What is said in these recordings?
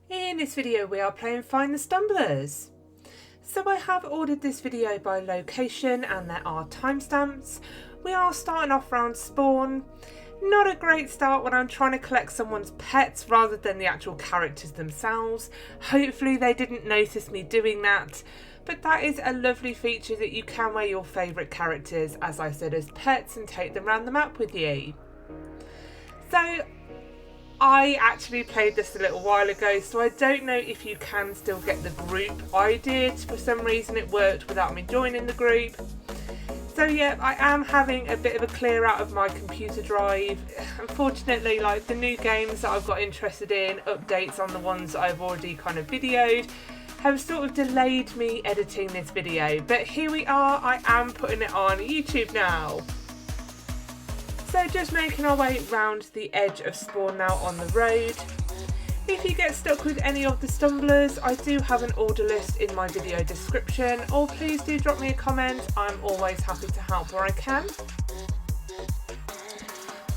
In this video we are playing Find the Stumblers. So I have ordered this video by location and there are timestamps. We are starting off around spawn. Not a great start when I'm trying to collect someone's pets rather than the actual characters themselves. Hopefully they didn't notice me doing that. But that is a lovely feature that you can wear your favourite characters, as I said, as pets and take them around the map with you. So I actually played this a little while ago, so I don't know if you can still get the group. I did. For some reason it worked without me joining the group. So yeah, I am having a bit of a clear out of my computer drive. Unfortunately, like the new games that I've got interested in, updates on the ones that I've already kind of videoed, have sort of delayed me editing this video. But here we are, I am putting it on YouTube now. So just making our way round the edge of spawn now on the road. If you get stuck with any of the stumblers, I do have an order list in my video description, or please do drop me a comment. I'm always happy to help where I can.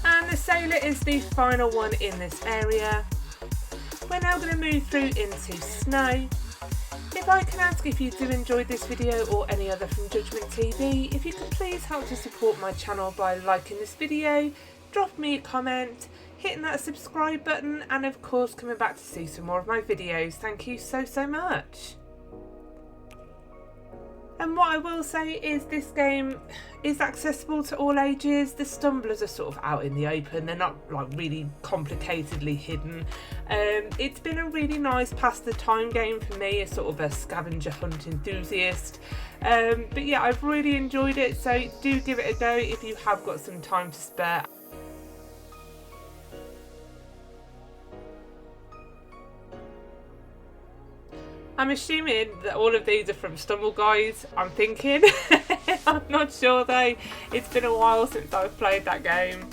And the sailor is the final one in this area. We're now going to move through into snow. If I can ask, if you do enjoy this video or any other from JudgementTV, if you could please help to support my channel by liking this video, drop me a comment, hitting that subscribe button, and of course coming back to see some more of my videos. Thank you so much. And what I will say is this game is accessible to all ages. The stumblers are sort of out in the open. They're not like really complicatedly hidden. It's been a really nice pass the time game for me, as sort of a scavenger hunt enthusiast. But yeah, I've really enjoyed it, so do give it a go if you have got some time to spare. I'm assuming that all of these are from Stumble Guys, I'm thinking. I'm not sure though. It's been a while since I've played that game.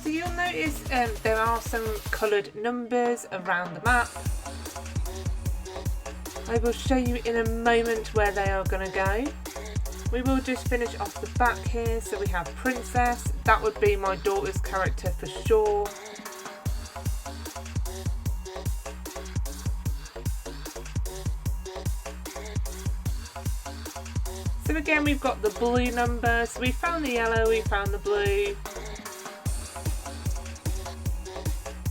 So you'll notice there are some coloured numbers around the map. I will show you in a moment where they are going to go. We will just finish off the back here. So we have Princess, that would be my daughter's character for sure. So again, we've got the blue number. So we found the yellow, we found the blue.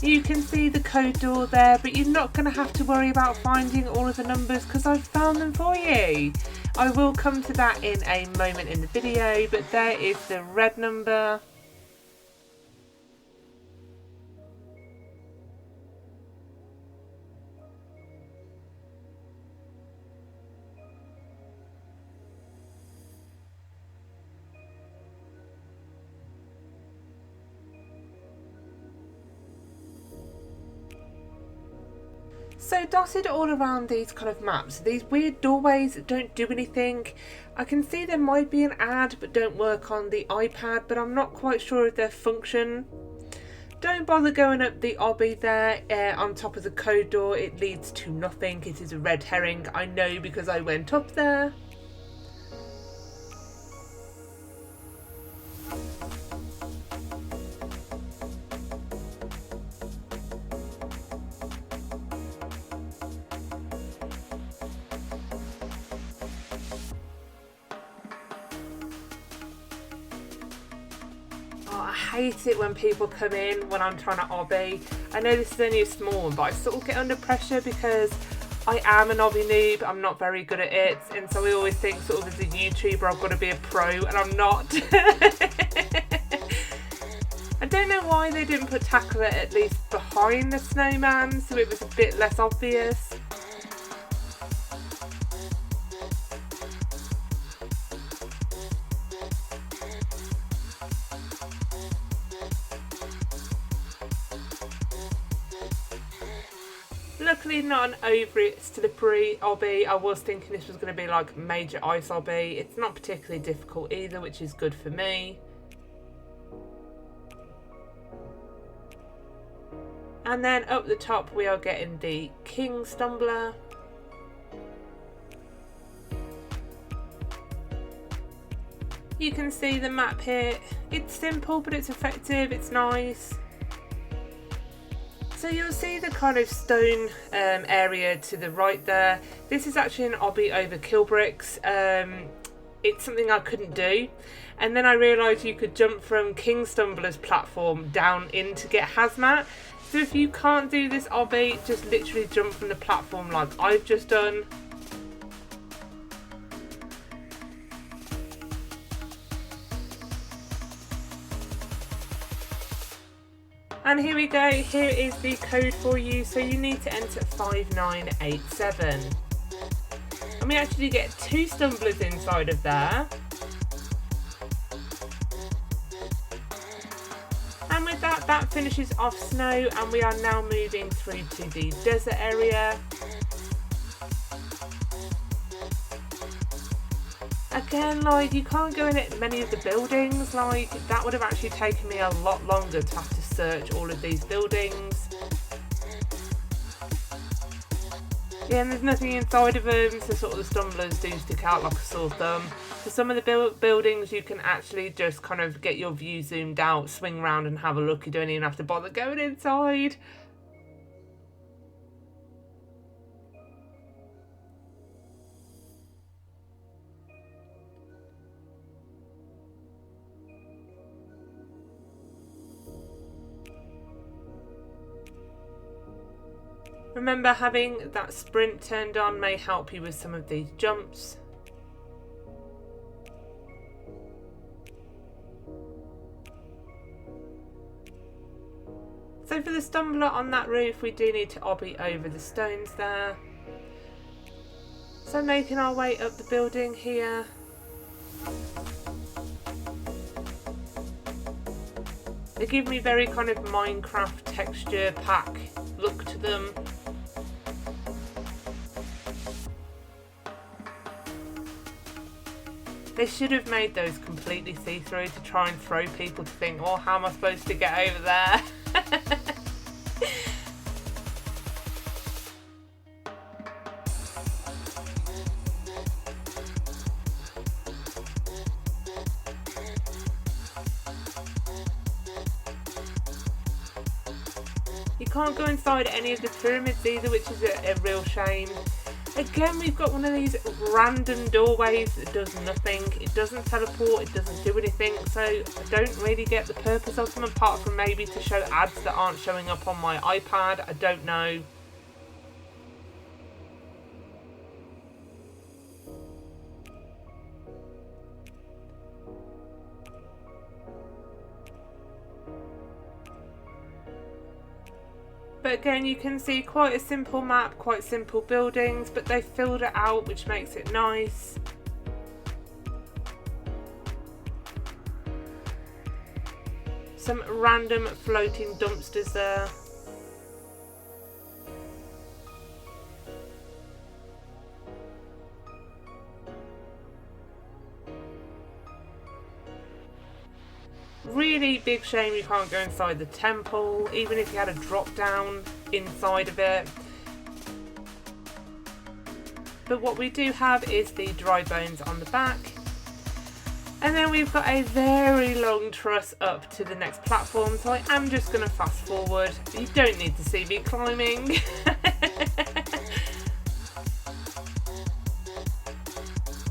You can see the code door there, but you're not going to have to worry about finding all of the numbers because I've found them for you. I will come to that in a moment in the video, but there is the red number. So dotted all around these kind of maps, these weird doorways that don't do anything. I can see there might be an ad but don't work on the iPad, but I'm not quite sure of their function. Don't bother going up the obby there on top of the code door, it leads to nothing. It is a red herring, I know because I went up there. I hate it when people come in when I'm trying to obby. I know this is only a small one, but I sort of get under pressure because I am an obby noob. I'm not very good at it, and so I always think sort of as a YouTuber I've got to be a pro, and I'm not. I don't know why they didn't put tackler at least behind the snowman so it was a bit less obvious. Luckily not an overly slippery obby. I was thinking this was going to be like major ice obby. It's not particularly difficult either, which is good for me. And then up the top we are getting the King Stumbler. You can see the map here. It's simple, but it's effective, it's nice. So you'll see the kind of stone area to the right there. This is actually an obby over kill bricks. It's something I couldn't do. And then I realised you could jump from King Stumbler's platform down in to get hazmat. So if you can't do this obby, just literally jump from the platform like I've just done. And here we go, here is the code for you. So you need to enter 5987. And we actually get 2 stumblers inside of there. And with that, that finishes off snow, and we are now moving through to the desert area. Again, like, you can't go in at many of the buildings. Like, that would have actually taken me a lot longer to have to search all of these buildings. Yeah, and there's nothing inside of them, so sort of the stumblers do stick out like a sore thumb. For some of the buildings, you can actually just kind of get your view zoomed out, swing around and have a look. You don't even have to bother going inside. Remember, having that sprint turned on may help you with some of these jumps. So for the stumbler on that roof, we do need to obby over the stones there. So making our way up the building here. They give me very kind of Minecraft texture pack look to them. They should have made those completely see-through to try and throw people to think, oh, how am I supposed to get over there? You can't go inside any of the pyramids either, which is a real shame. Again, we've got one of these random doorways that does nothing. It doesn't teleport, it doesn't do anything, so I don't really get the purpose of them, apart from maybe to show ads that aren't showing up on my iPad. I don't know. But again, you can see quite a simple map, quite simple buildings, but they filled it out, which makes it nice. Some random floating dumpsters there. Really big shame you can't go inside the temple, even if you had a drop down inside of it. But what we do have is the dry bones on the back. And then we've got a very long truss up to the next platform, so I am just going to fast forward. You don't need to see me climbing.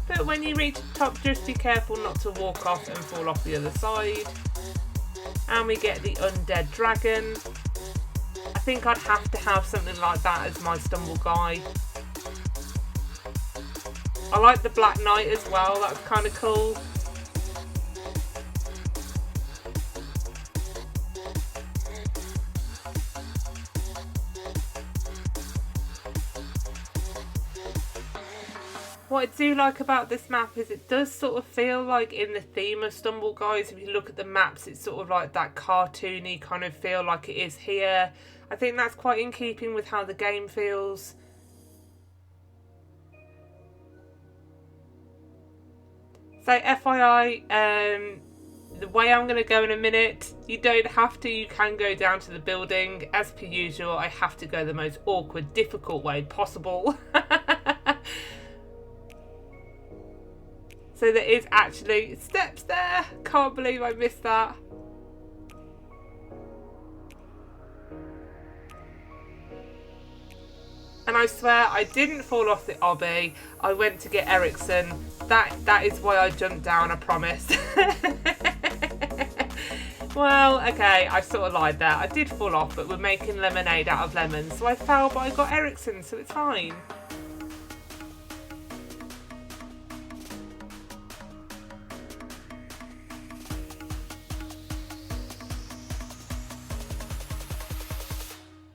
But when you reach the top, just be careful not to walk off and fall off the other side. And we get the undead dragon. I think I'd have to have something like that as my stumble guy. I like the black knight as well, that's kind of cool. What I do like about this map is it does sort of feel like in the theme of Stumble Guys. If you look at the maps, it's sort of like that cartoony kind of feel like it is here. I think that's quite in keeping with how the game feels. So FYI, the way I'm going to go in a minute, you don't have to, you can go down to the building. As per usual, I have to go the most awkward, difficult way possible. So there is actually steps there. Can't believe I missed that. And I swear I didn't fall off the obby. I went to get Erikson. That is why I jumped down, I promise. Well, okay, I sort of lied there. I did fall off, but we're making lemonade out of lemons. So I fell, but I got Erikson, so it's fine.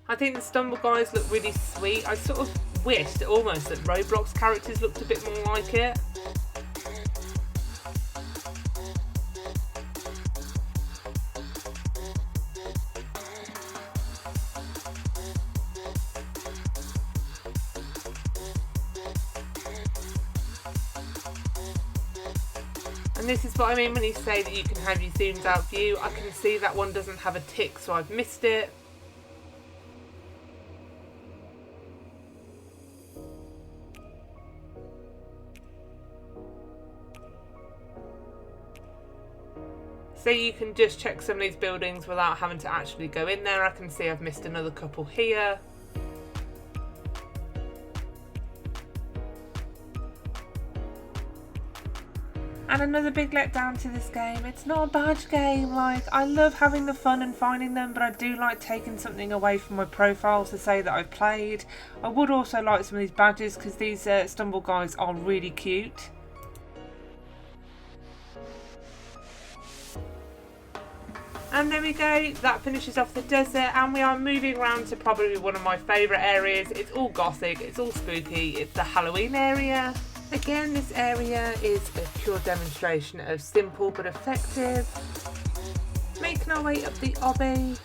I think the Stumble guys look really sweet. I sort of wished almost that Roblox characters looked a bit more like it. And this is what I mean when you say that you can have your zoomed out view. I can see that one doesn't have a tick, so I've missed it. So you can just check some of these buildings without having to actually go in there. I can see I've missed another couple here. And another big letdown to this game. It's not a badge game. Like, I love having the fun and finding them, but I do like taking something away from my profile to say that I've played. I would also like some of these badges because these Stumble guys are really cute. And there we go, that finishes off the desert, and we are moving around to probably one of my favourite areas. It's all gothic, it's all spooky, it's the Halloween area. Again, this area is a pure demonstration of simple but effective. Making our way up the obby,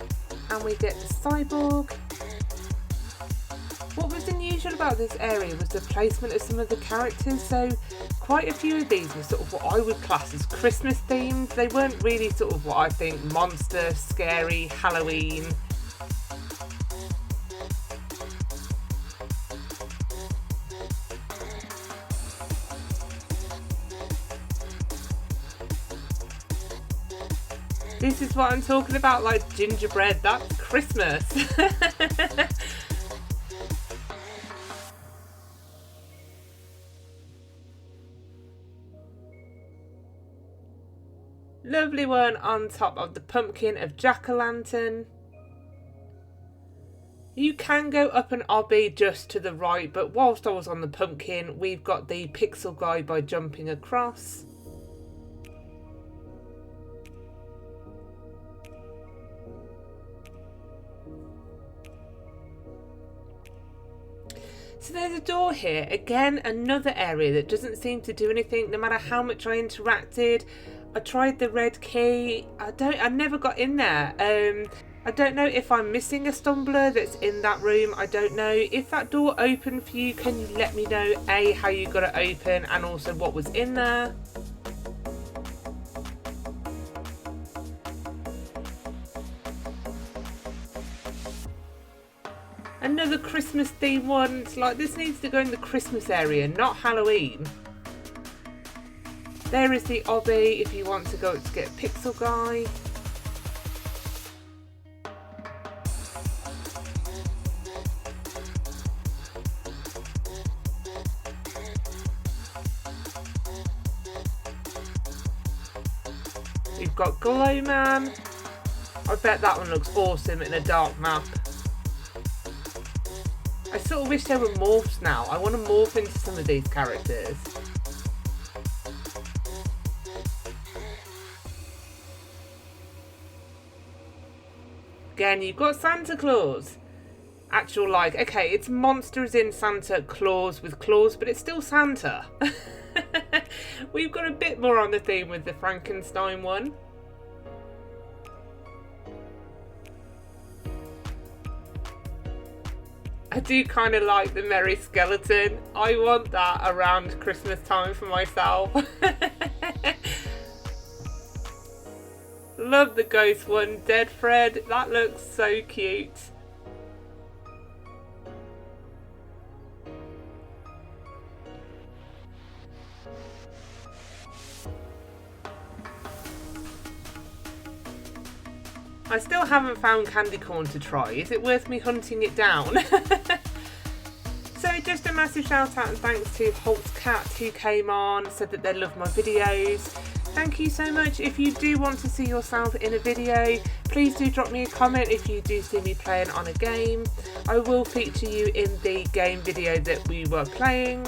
and we get the cyborg. What was unusual about this area was the placement of some of the characters, so quite a few of these were sort of what I would class as Christmas themed. They weren't really sort of what I think monster, scary, Halloween. This is what I'm talking about, like gingerbread, that's Christmas. Lovely one on top of the pumpkin of jack-o'-lantern. You can go up an obby just to the right, but whilst I was on the pumpkin, we've got the pixel guy by jumping across. So there's a door here. Again, another area that doesn't seem to do anything no matter how much I interacted. I tried the red key. I never got in there. I don't know if I'm missing a stumbler that's in that room. I don't know. If that door opened for you, can you let me know A, how you got it open, and also what was in there? Another Christmas themed one. It's like this needs to go in the Christmas area, not Halloween. There is the obby if you want to go to get a pixel guy. We've got glowman. I bet that one looks awesome in a dark map. I sort of wish there were morphs now. I want to morph into some of these characters. Again, you've got Santa Claus. Actual, like, okay, it's monsters in Santa Claus with claws, but it's still Santa. We've got a bit more on the theme with the Frankenstein one. I do kind of like the merry skeleton. I want that around Christmas time for myself. Love the ghost one, Dead Fred. That looks so cute. I still haven't found candy corn to try. Is it worth me hunting it down? So just a massive shout out and thanks to Holt's Cat who came on, said that they love my videos. Thank you so much. If you do want to see yourself in a video, please do drop me a comment if you do see me playing on a game. I will feature you in the game video that we were playing.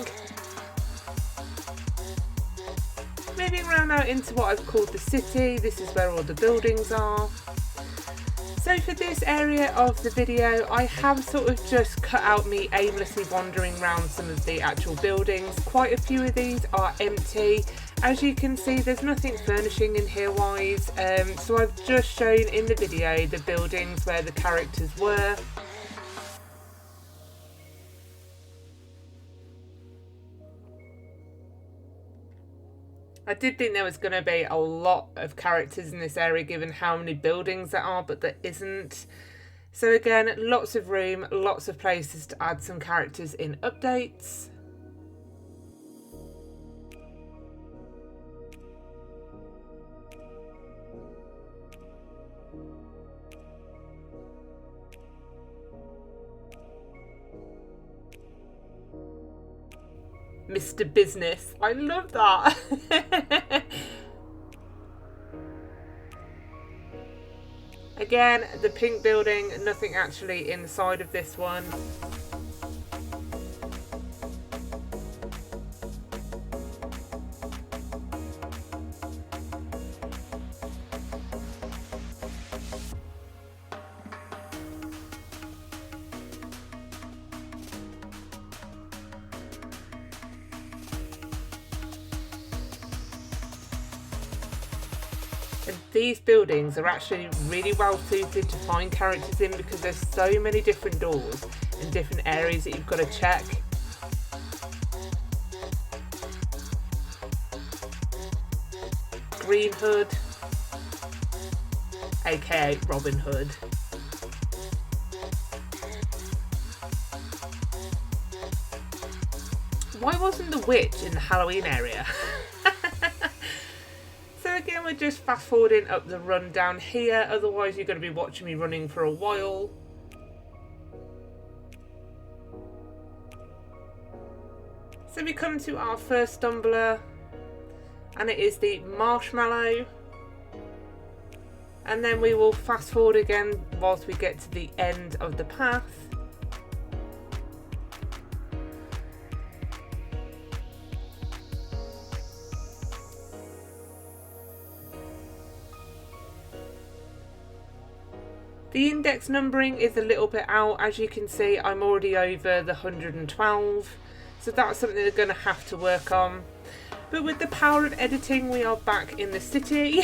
Moving around now into what I've called the city. This is where all the buildings are. So for this area of the video, I have sort of just cut out me aimlessly wandering around some of the actual buildings. Quite a few of these are empty. As you can see, there's nothing furnishing in here wise, so I've just shown in the video the buildings where the characters were. I did think there was going to be a lot of characters in this area given how many buildings there are, but there isn't. So again, lots of room, lots of places to add some characters in updates. Mr. Business. I love that. Again, the pink building, nothing actually inside of this one. And these buildings are actually really well suited to find characters in because there's so many different doors and different areas that you've got to check. Green Hood, aka Robin Hood. Why wasn't the witch in the Halloween area? So again, we're just fast forwarding up the run down here, otherwise you're going to be watching me running for a while. So we come to our first stumbler, and it is the marshmallow. And then we will fast forward again whilst we get to the end of the path. The index numbering is a little bit out. As you can see, I'm already over the 112, so that's something they're going to have to work on. But with the power of editing, we are back in the city.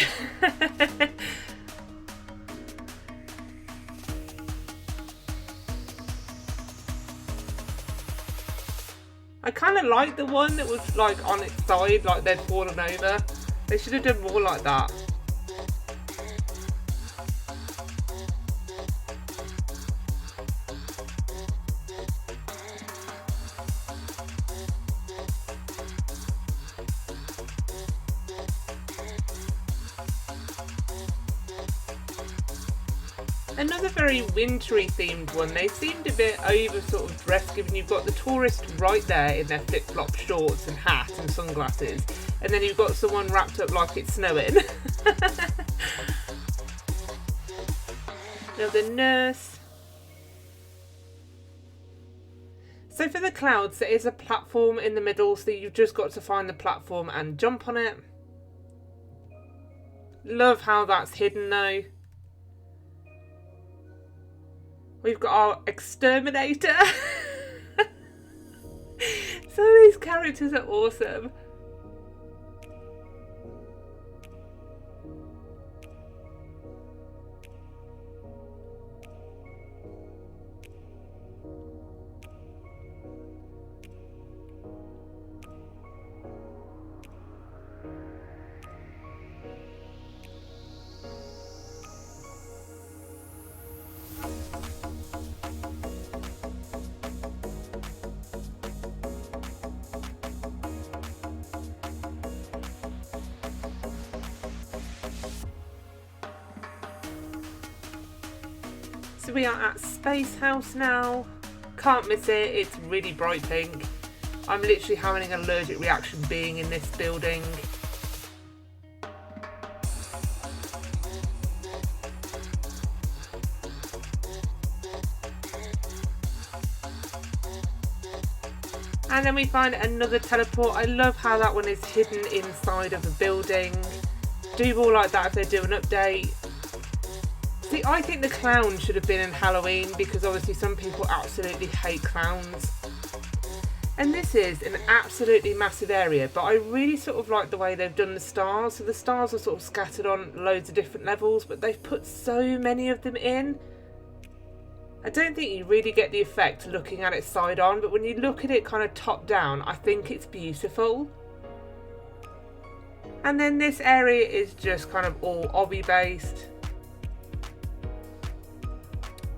I kind of like the one that was like on its side, like they'd fallen over. They should have done more like that. Another very wintry themed one. They seemed a bit over sort of dressed, given you've got the tourist right there in their flip-flop shorts and hat and sunglasses, and then you've got someone wrapped up like it's snowing. Now the nurse. So for the clouds, there is a platform in the middle, so you've just got to find the platform and jump on it. Love how that's hidden though. We've got our exterminator. Some of these characters are awesome. So we are at Space House now. Can't miss it, it's really bright pink. I'm literally having an allergic reaction being in this building. And then we find another teleport. I love how that one is hidden inside of a building. Do all like that if they do an update. See, I think the clown should have been in Halloween because obviously some people absolutely hate clowns. And this is an absolutely massive area, but I really sort of like the way they've done the stars. So the stars are sort of scattered on loads of different levels, but they've put so many of them in. I don't think you really get the effect looking at it side on, but when you look at it kind of top down, I think it's beautiful. And then this area is just kind of all obby based,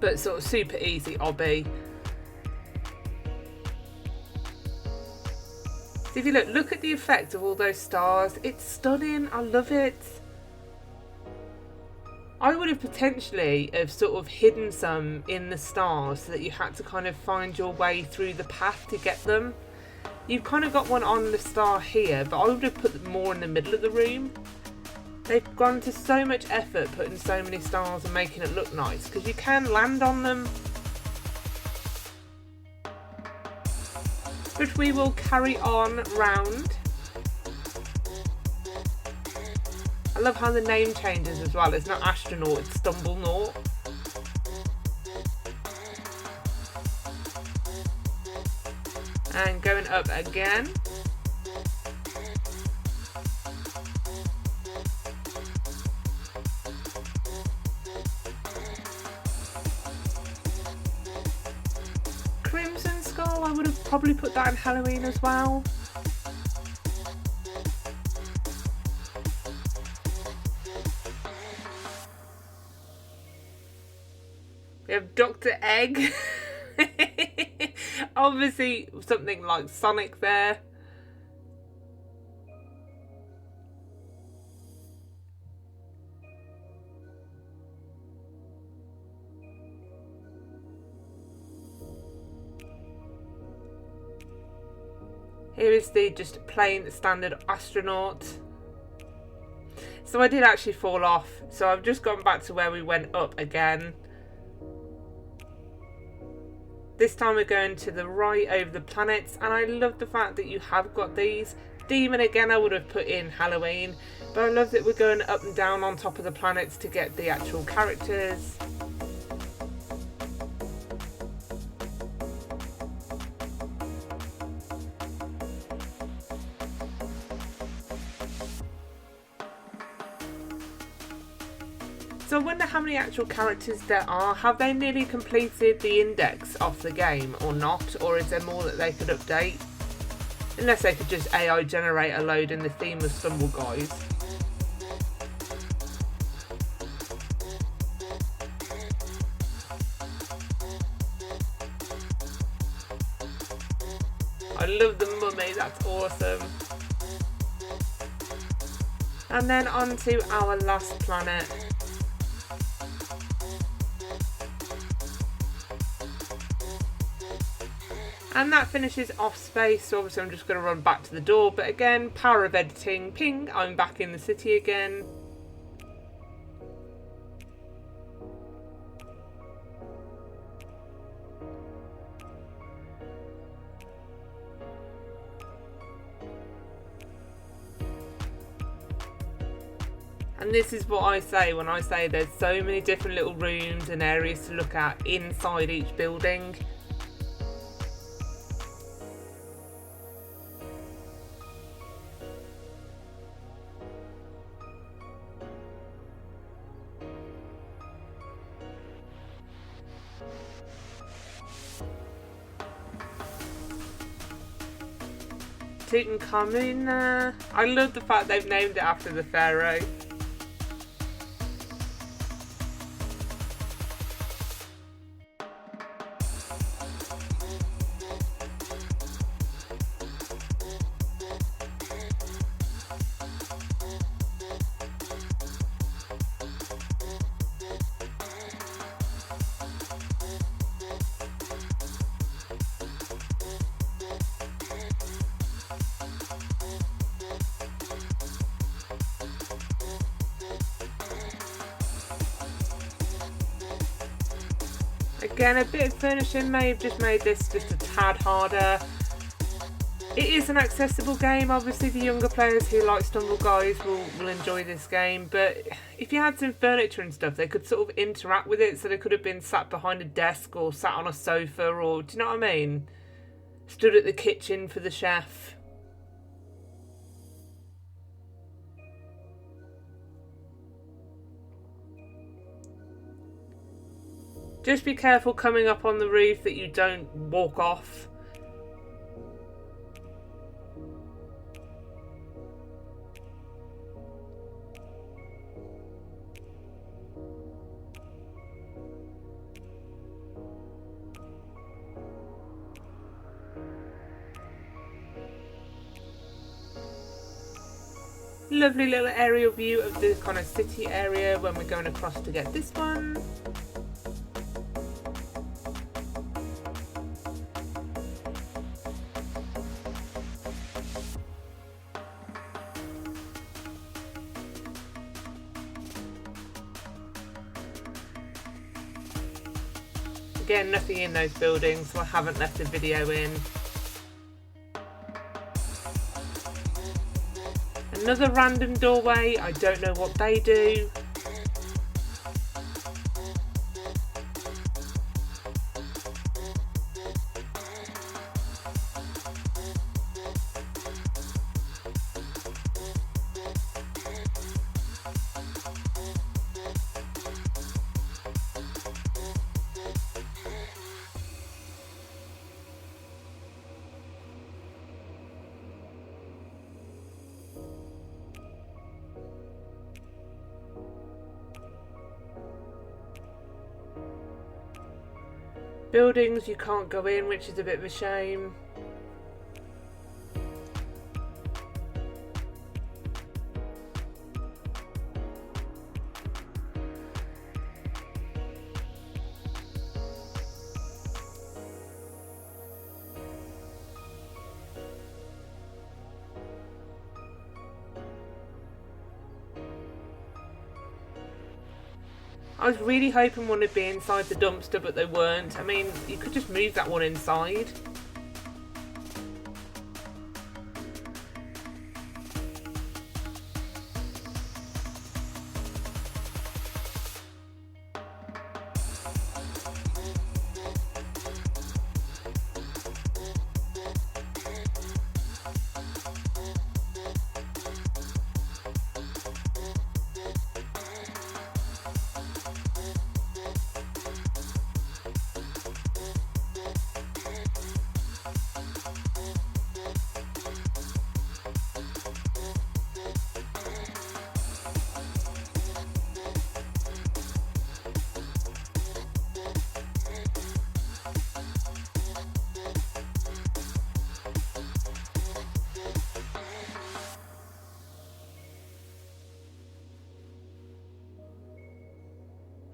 but sort of super easy obby. So if you look at the effect of all those stars, it's stunning, I love it. I would have potentially have sort of hidden some in the stars so that you had to kind of find your way through the path to get them. You've kind of got one on the star here, but I would have put them more in the middle of the room. They've gone to so much effort putting so many stars and making it look nice because you can land on them. But we will carry on round. I love how the name changes as well. It's not astronaut, it's stumblenaut. And going up again. Crimson Skull, I would have probably put that in Halloween as well. We have Dr. Egg. Obviously something like Sonic there. Here is the just plain standard astronaut. So I did actually fall off, so I've just gone back to where we went up again. This time we're going to the right over the planets, and I love the fact that you have got these. Demon again I would have put in Halloween, but I love that we're going up and down on top of the planets to get the actual characters. So I wonder how many actual characters there are. Have they nearly completed the index of the game or not? Or is there more that they could update? Unless they could just AI generate a load in the theme of Stumble Guys. I love the mummy, that's awesome. And then on to our last planet. And that finishes off space, so obviously I'm just going to run back to the door, but again, power of editing, ping, I'm back in the city again. And this is what I say when I say there's so many different little rooms and areas to look at inside each building. Tutankhamun. I love the fact they've named it after the pharaoh. Again, a bit of furnishing may have just made this just a tad harder. It is an accessible game. Obviously the younger players who like Stumble Guys will enjoy this game, but if you had some furniture and stuff, they could sort of interact with it, so they could have been sat behind a desk or sat on a sofa, or do you know what I mean? Stood at the kitchen for the chef. Just be careful coming up on the roof that you don't walk off. Lovely little aerial view of the kind of city area when we're going across to get this one. Again, nothing in those buildings, so I haven't left the video in. Another random doorway, I don't know what they do. Buildings you can't go in, which is a bit of a shame. I was really hoping one would be inside the dumpster, but they weren't. I mean, you could just move that one inside.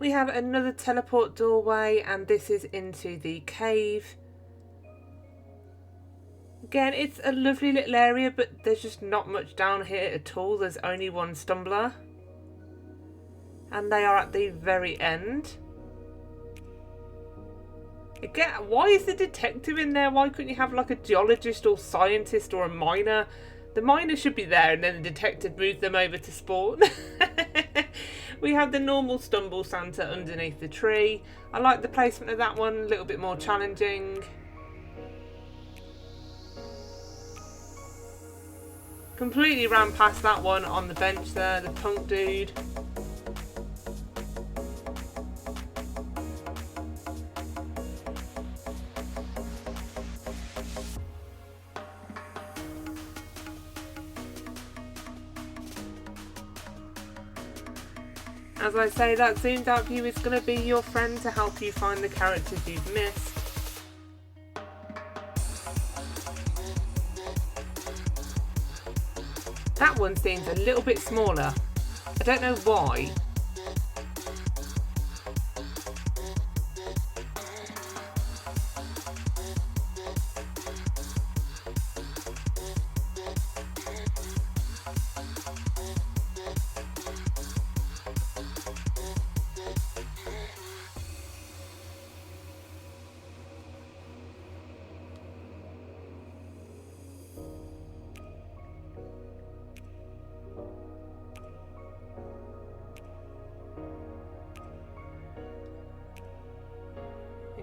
We have another teleport doorway, and this is into the cave. Again, it's a lovely little area, but there's just not much down here at all. There's only one stumbler, and they are at the very end. Again, why is the detective in there? Why couldn't you have like a geologist or scientist or a miner? The miner should be there, and then the detective moved them over to spawn. We have the normal stumble Santa underneath the tree. I like the placement of that one, a little bit more challenging. Completely ran past that one on the bench there, the punk dude. As I say, that zoomed out view is going to be your friend to help you find the characters you've missed. That one seems a little bit smaller. I don't know why.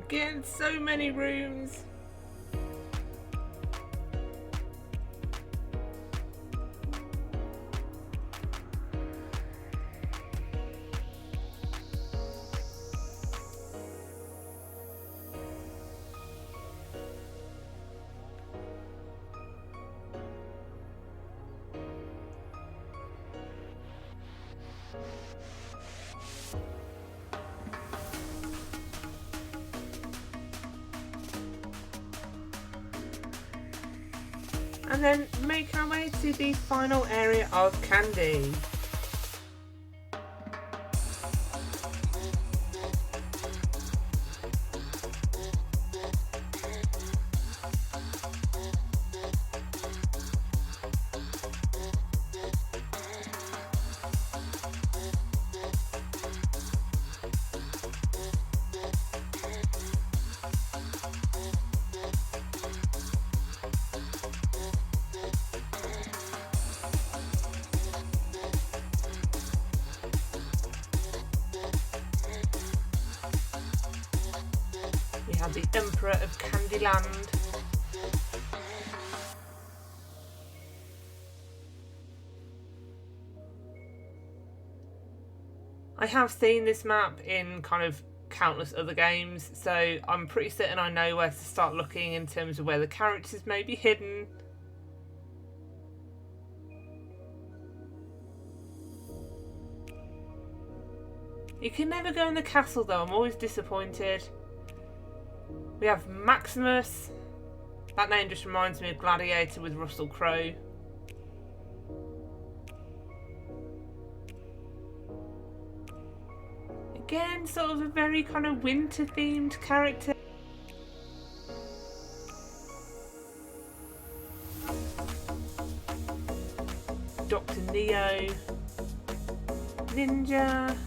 Again, so many rooms. And then make our way to the final area of candy. We have the Emperor of Candyland. I have seen this map in kind of countless other games, so I'm pretty certain I know where to start looking in terms of where the characters may be hidden. You can never go in the castle though, I'm always disappointed. We have Maximus. That name just reminds me of Gladiator with Russell Crowe. Again, sort of a very kind of winter themed character. Dr. Neo. Ninja.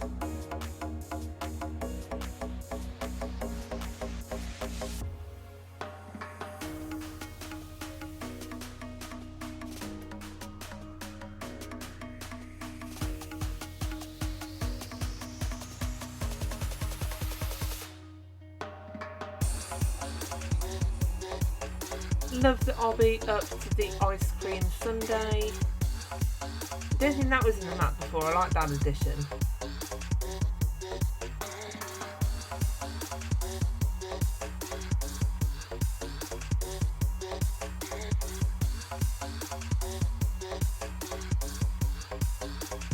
Love the obby up to the ice cream sundae. Don't think that was in the map before, I like that addition.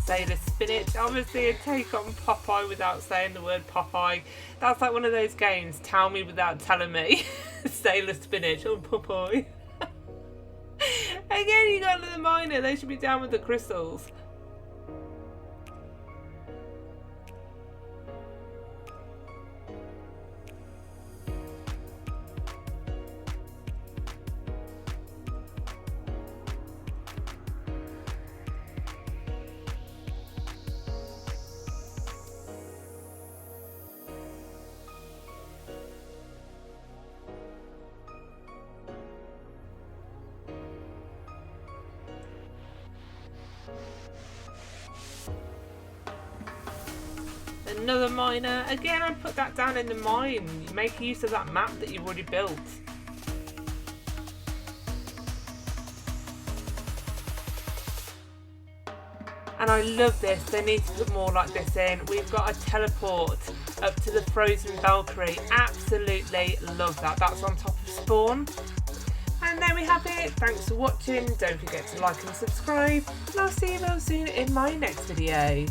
Sailor spinach, obviously a take on Popeye without saying the word Popeye. That's like one of those games, tell me without telling me. Sailor spinach, oh Popeye. Again, you got the miner, they should be down with the crystals. Another miner. Again, I'd put that down in the mine. Make use of that map that you've already built. And I love this. They need to put more like this in. We've got a teleport up to the frozen Valkyrie. Absolutely love that. That's on top of spawn. And there we have it. Thanks for watching. Don't forget to like and subscribe. And I'll see you real soon in my next video.